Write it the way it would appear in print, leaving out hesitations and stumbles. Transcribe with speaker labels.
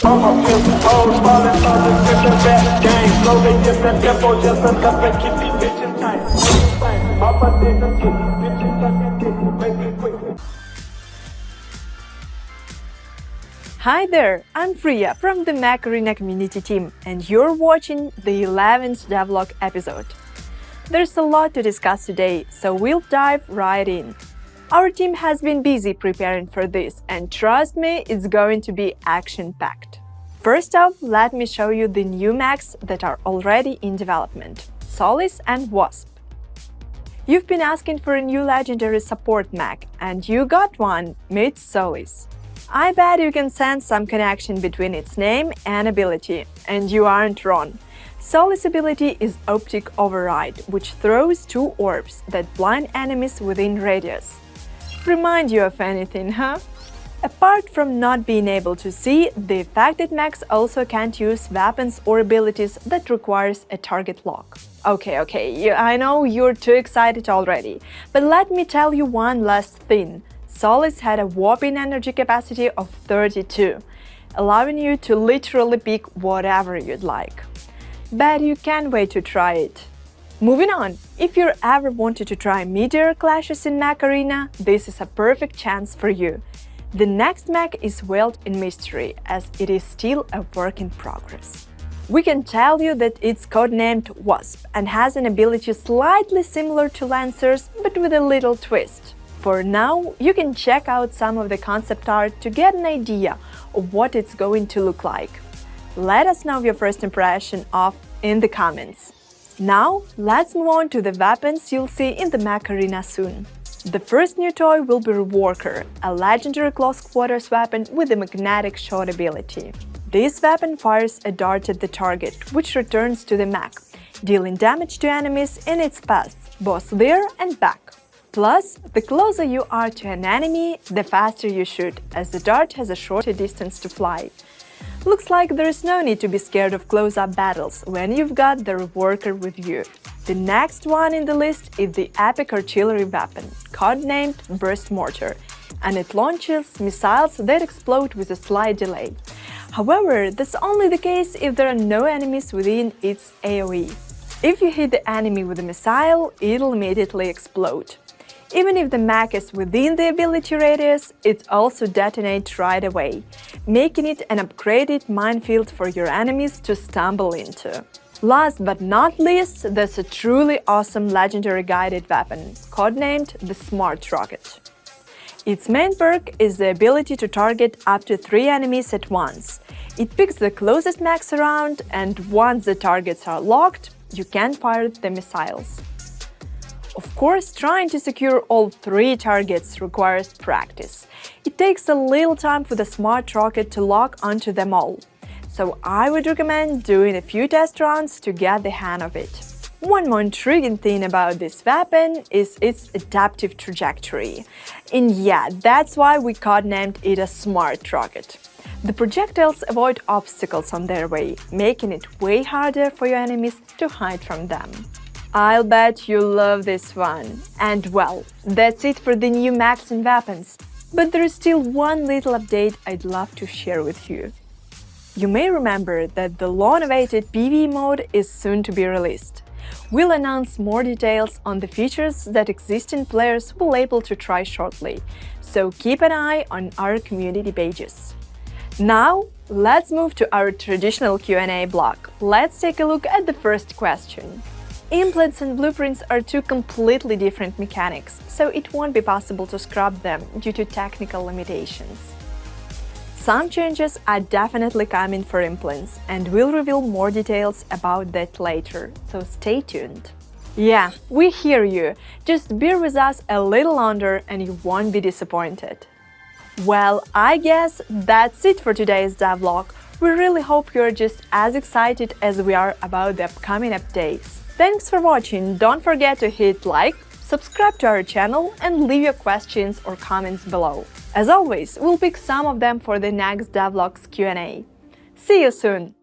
Speaker 1: Hi there, I'm Priya from the Mac Arena community team, and you're watching the 11th devlog episode. There's a lot to discuss today, so we'll dive right in. Our team has been busy preparing for this, and trust me, it's going to be action-packed. First off, let me show you the new mechs that are already in development, Solis and Wasp. You've been asking for a new legendary support mech, and you got one, meet Solis. I bet you can sense some connection between its name and ability, and you aren't wrong. Solis' ability is Optic Override, which throws two orbs that blind enemies within radius. Remind you of anything, huh? Apart from not being able to see, the affected mechs also can't use weapons or abilities that requires a target lock. Okay, I know you're too excited already, but let me tell you one last thing. Solis had a whopping energy capacity of 32, allowing you to literally pick whatever you'd like. Bet you can't wait to try it. Moving on, if you ever wanted to try meteor clashes in Mac Arena, this is a perfect chance for you. The next mech is veiled in mystery, as it is still a work in progress. We can tell you that it's codenamed Wasp and has an ability slightly similar to Lancers, but with a little twist. For now, you can check out some of the concept art to get an idea of what it's going to look like. Let us know your first impression in the comments. Now, let's move on to the weapons you'll see in the Mac Arena soon. The first new toy will be Reworker, a legendary close quarters weapon with a magnetic shot ability. This weapon fires a dart at the target, which returns to the mech, dealing damage to enemies in its path, both there and back. Plus, the closer you are to an enemy, the faster you shoot, as the dart has a shorter distance to fly. Looks like there is no need to be scared of close-up battles when you've got the Reworker with you. The next one in the list is the epic artillery weapon, codenamed Burst Mortar, and it launches missiles that explode with a slight delay. However, that's only the case if there are no enemies within its AoE. If you hit the enemy with a missile, it'll immediately explode. Even if the mech is within the ability radius, it also detonates right away, making it an upgraded minefield for your enemies to stumble into. Last but not least, there's a truly awesome legendary guided weapon, codenamed the Smart Rocket. Its main perk is the ability to target up to 3 enemies at once. It picks the closest mechs around, and once the targets are locked, you can fire the missiles. Of course, trying to secure all 3 targets requires practice. It takes a little time for the Smart Rocket to lock onto them all. So I would recommend doing a few test runs to get the hang of it. One more intriguing thing about this weapon is its adaptive trajectory. And yeah, that's why we codenamed it a Smart Rocket. The projectiles avoid obstacles on their way, making it way harder for your enemies to hide from them. I'll bet you love this one. And well, that's it for the new mechs and weapons. But there is still one little update I'd love to share with you. You may remember that the long-awaited PvE mode is soon to be released. We'll announce more details on the features that existing players will be able to try shortly, so keep an eye on our community pages. Now, let's move to our traditional Q&A block. Let's take a look at the first question. Implants and blueprints are two completely different mechanics, so it won't be possible to scrub them due to technical limitations. Some changes are definitely coming for implants, and we'll reveal more details about that later, so stay tuned. Yeah, we hear you. Just bear with us a little longer and you won't be disappointed. Well, I guess that's it for today's devlog. We really hope you're just as excited as we are about the upcoming updates. Thanks for watching, don't forget to hit like, subscribe to our channel and leave your questions or comments below. As always, we'll pick some of them for the next devlog's Q&A. See you soon!